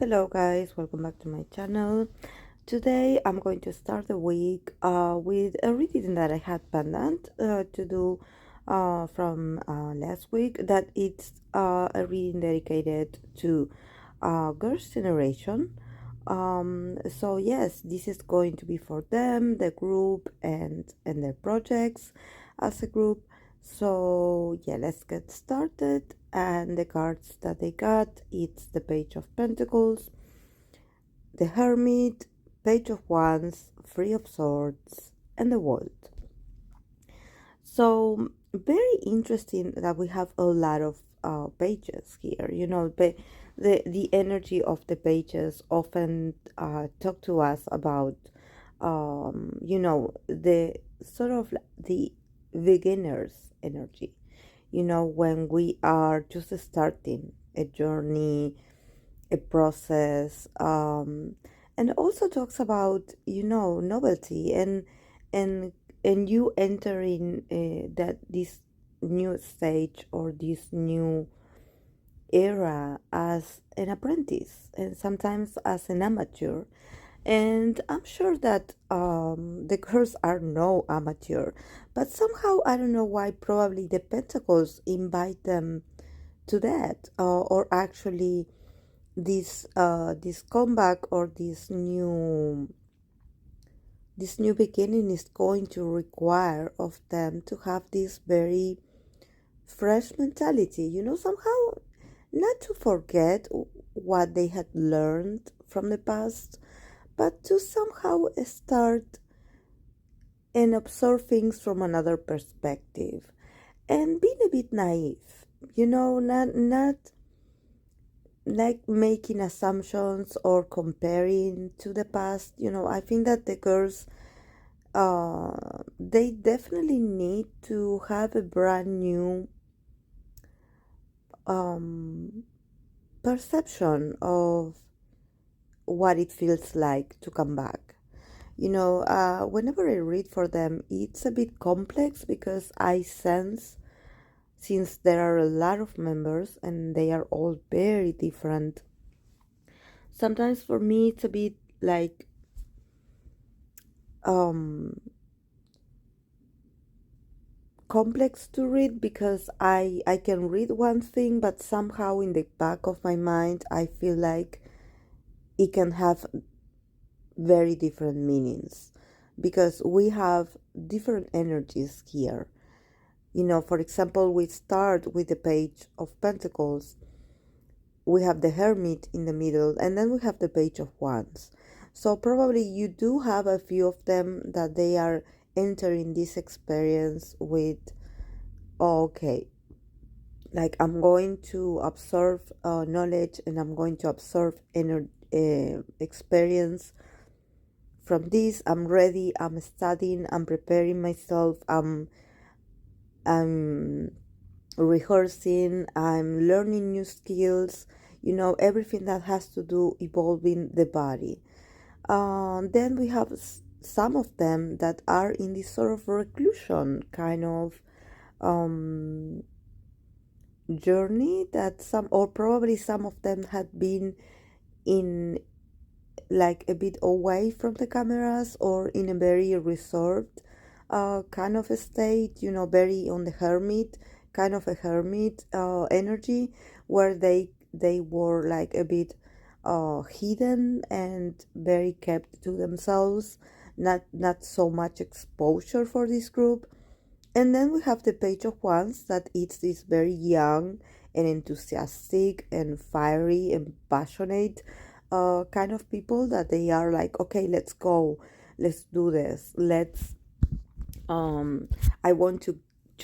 Hello guys, welcome back to my channel. Today I'm going to start the week with a reading that I had planned to do from last week. That it's a reading dedicated to girls' generation. So yes, this is going to be for them, the group, and their projects as a group. So yeah, let's get started. And the cards that they got, it's the Page of Pentacles, the Hermit, Page of Wands, Three of Swords, and the World. So very interesting that we have a lot of pages here. You know, the energy of the pages often talk to us about, the sort of the beginner's energy. You know, when we are just starting a journey, a process, and also talks about novelty and and you entering that this new stage or this new era as an apprentice and sometimes as an amateur. And I'm sure that the girls are no amateur, but somehow I don't know why, probably the pentacles invite them to that, or actually this comeback or this new beginning is going to require of them to have this very fresh mentality, somehow not to forget what they had learned from the past, but to somehow start and observe things from another perspective and being a bit naive, not like making assumptions or comparing to the past. I think that the girls, they definitely need to have a brand new um, perception of what it feels like to come back. Whenever I read for them, it's a bit complex because I sense, since there are a lot of members and they are all very different, sometimes for me it's a bit like um complex to read, because I can read one thing, but somehow in the back of my mind I feel like it can have very different meanings, because we have different energies here. For example, we start with the Page of Pentacles, we have the Hermit in the middle, and then we have the Page of Wands. So probably you do have a few of them that they are entering this experience with, oh, okay, like I'm going to absorb knowledge, and I'm going to absorb experience from this. I'm ready, I'm studying, I'm preparing myself, I'm rehearsing, I'm learning new skills, everything that has to do evolving the body. Then we have some of them that are in this sort of reclusion kind of um, journey, that some, or probably some of them had been in like a bit away from the cameras, or in a very reserved kind of a state, very on the hermit, kind of a hermit energy, where they were like a bit hidden and very kept to themselves, not so much exposure for this group. And then we have the Page of Wands, that it's this very young and enthusiastic and fiery and passionate kind of people, that they are like, okay, let's go, let's do this, let's um I want to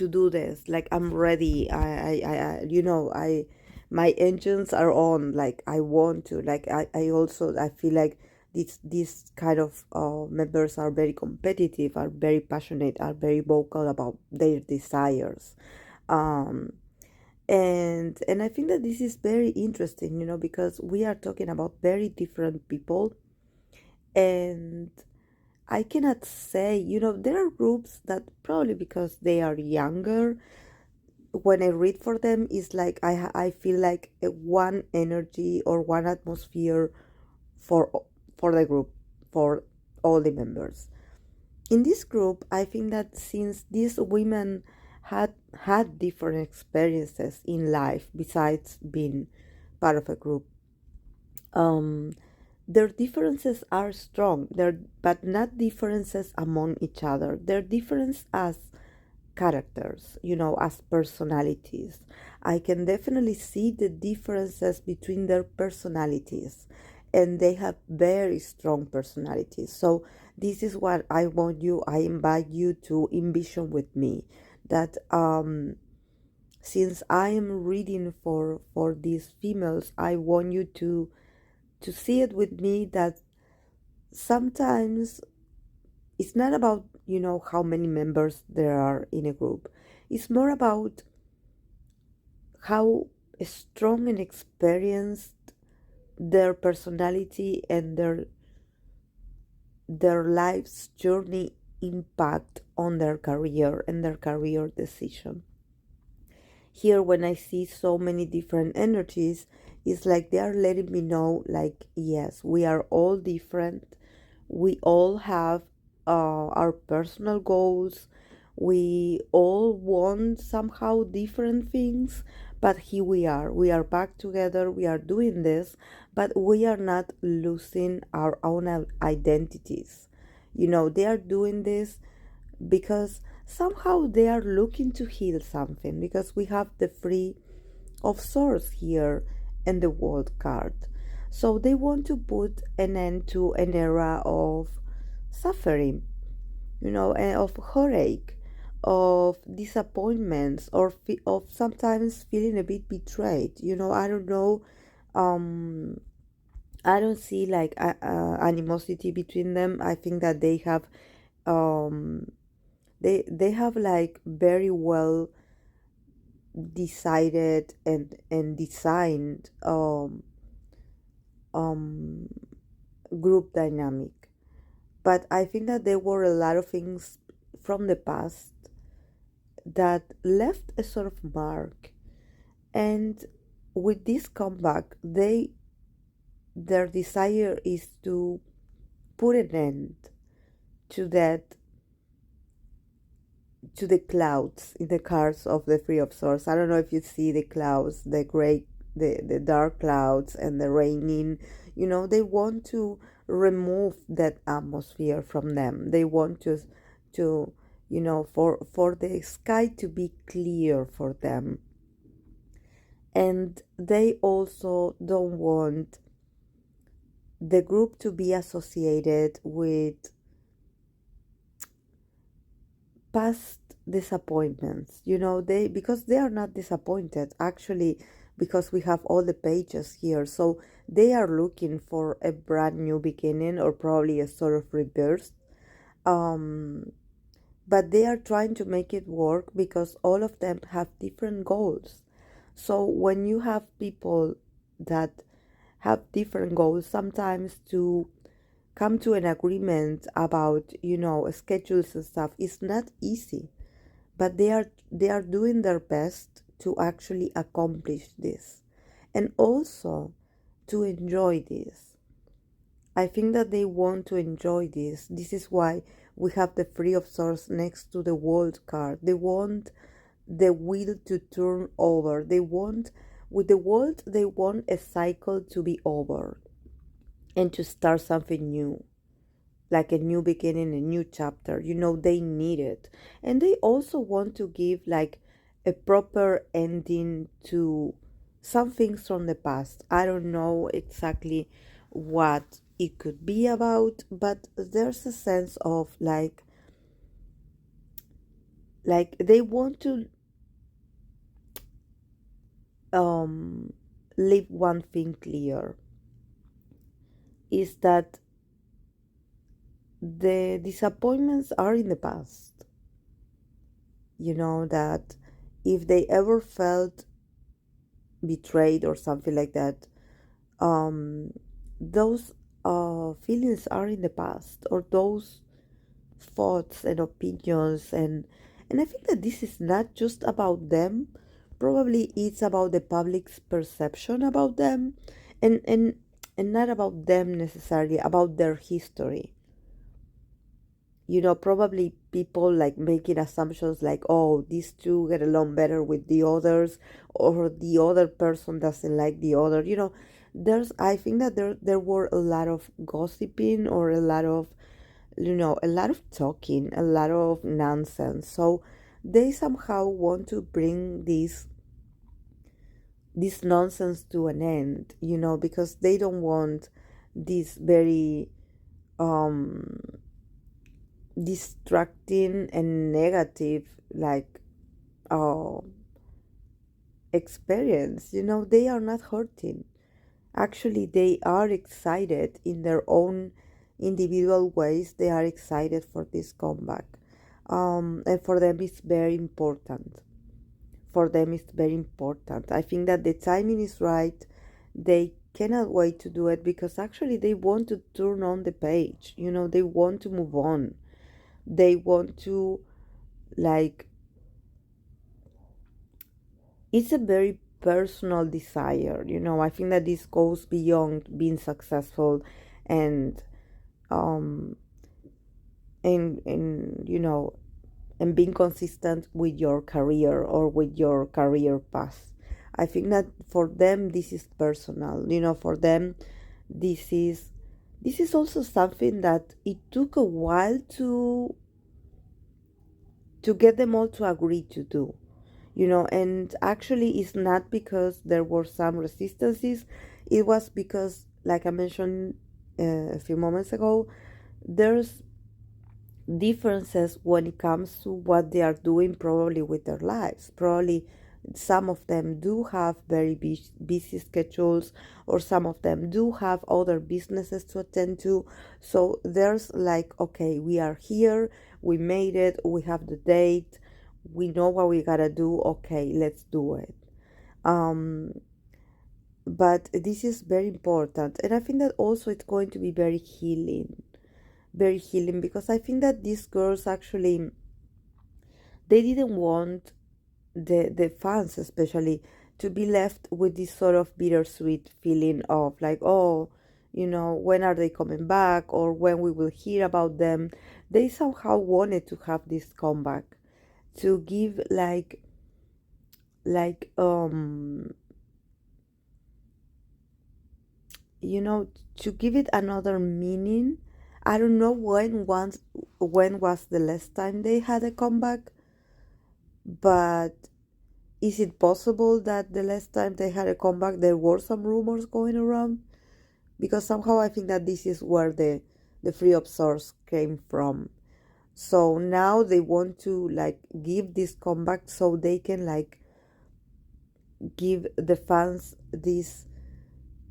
do this, like I'm ready, I my engines are on, like I want to, like I also I feel like this kind of members are very competitive, are very passionate, are very vocal about their desires. um and I think that this is very interesting, because we are talking about very different people. And I cannot say, there are groups that, probably because they are younger, when I read for them, it's like I feel like one energy or one atmosphere for for the group, for all the members. In this group, I think that since these women had different experiences in life besides being part of a group, um, their differences are strong. But not differences among each other. They're difference as characters, as personalities. I can definitely see the differences between their personalities, and they have very strong personalities. So this is what I invite you to envision with me, that since I am reading for these females, I want you to see it with me, that sometimes it's not about how many members there are in a group. It's more about how strong and experienced their personality and their life's journey impact on their career and their career decision. Here, when I see so many different energies, it's like they are letting me know, like, yes, we are all different. We all have our personal goals. We all want somehow different things, but here we are. We are back together. We are doing this, but we are not losing our own identities. They are doing this because somehow they are looking to heal something, because we have the free of source here in the world card. So they want to put an end to an era of suffering, and of heartache, of disappointments, or of sometimes feeling a bit betrayed. I don't know. Um, I don't see like animosity between them. I think that um, they have like very well decided and designed um, group dynamic. But I think that there were a lot of things from the past that left a sort of mark. And with this comeback, their desire is to put an end to that, to the clouds in the cards of the Three of Swords. I don't know if you see the clouds, the gray, the dark clouds, and the raining. They want to remove that atmosphere from them. They want to for the sky to be clear for them. And they also don't want the group to be associated with past disappointments. They, because they are not disappointed actually, because we have all the pages here. So they are looking for a brand new beginning, or probably a sort of rebirth. um but they are trying to make it work, because all of them have different goals. So when you have people that have different goals, sometimes to come to an agreement about schedules and stuff is not easy, but they are doing their best to actually accomplish this, and also to enjoy this. I think that they want to enjoy this. This is why we have the Free of Swords next to the World card. They want the wheel to turn over. They want, with the World, they want a cycle to be over and to start something new, like a new beginning, a new chapter. They need it. And they also want to give like a proper ending to some things from the past. I don't know exactly what it could be about, but there's a sense of like they want to um leave one thing clear, is that the disappointments are in the past. That if they ever felt betrayed or something like that, um, those feelings are in the past, or those thoughts and opinions, and I think that this is not just about them, Probably it's about the public's perception about them, and and not about them necessarily, about their history. Probably people like making assumptions like, oh, these two get along better with the others, or the other person doesn't like the other. I think that there were a lot of gossiping, or a lot of, a lot of talking, a lot of nonsense. So they somehow want to bring this nonsense to an end, because they don't want this very um distracting and negative, like, uh experience. They are not hurting. Actually, they are excited in their own individual ways. They are excited for this comeback. And for them it's very important. I think that the timing is right. They cannot wait to do it, because actually they want to turn on the page. They want to move on. They want to, like, it's a very personal desire. I think that this goes beyond being successful, and um and and being consistent with your career, or with your career path. I think that for them this is personal. For them this is also something that it took a while to get them all to agree to do. And actually it's not because there were some resistances. It was because, like I mentioned a few moments ago, there's differences when it comes to what they are doing, probably with their lives. Probably some of them do have very busy schedules, or some of them do have other businesses to attend to. So there's like, okay, we are here, we made it, we have the date, we know what we gotta do, okay, let's do it. um but this is very important, and I think that also it's going to be very healing, because I think that these girls actually, they didn't want the fans especially to be left with this sort of bittersweet feeling of like, oh, when are they coming back, or when we will hear about them. They somehow wanted to have this comeback, to give like you know to give it another meaning. I don't know when was the last time they had a comeback, but is it possible that the last time they had a comeback there were some rumors going around? Because somehow I think that this is where the free of source came from. So now they want to like give this comeback, so they can like give the fans this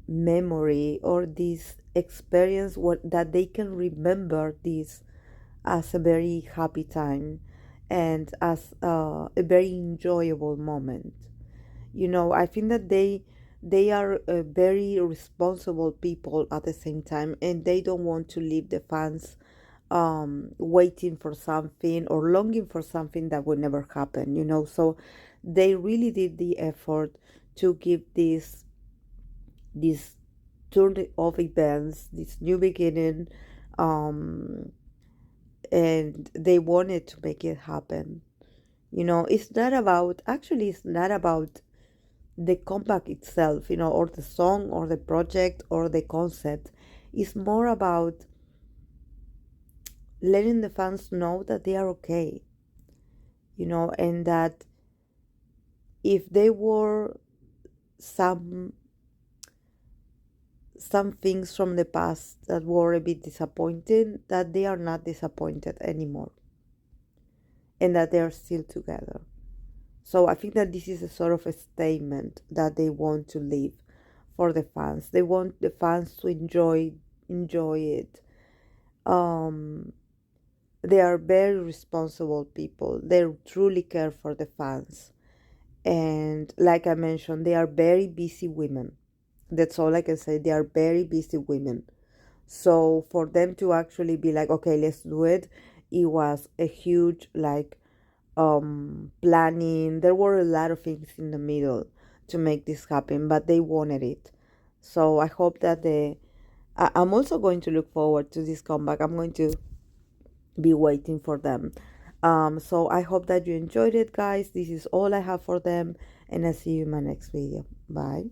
memory, or this experience, that they can remember this as a very happy time, and as a very enjoyable moment. I think that they are very responsible people at the same time, and they don't want to leave the fans waiting for something, or longing for something that will never happen. So they really did the effort to give this turn of events, this new beginning, um and they wanted to make it happen. It's not about the comeback itself, or the song, or the project, or the concept. It's more about letting the fans know that they are okay, and that if they were some some things from the past that were a bit disappointing, that they are not disappointed anymore, and that they are still together. So I think that this is a sort of a statement that they want to leave for the fans. They want the fans to enjoy it. Um, they are very responsible people. They truly care for the fans. And like I mentioned, they are very busy women. That's all I can say. They are very busy women. So for them to actually be like, okay, let's do it, it was a huge, like, planning. There were a lot of things in the middle to make this happen, but they wanted it. So I hope that I'm also going to look forward to this comeback. I'm going to be waiting for them. So I hope that you enjoyed it, guys. This is all I have for them, and I'll see you in my next video. Bye.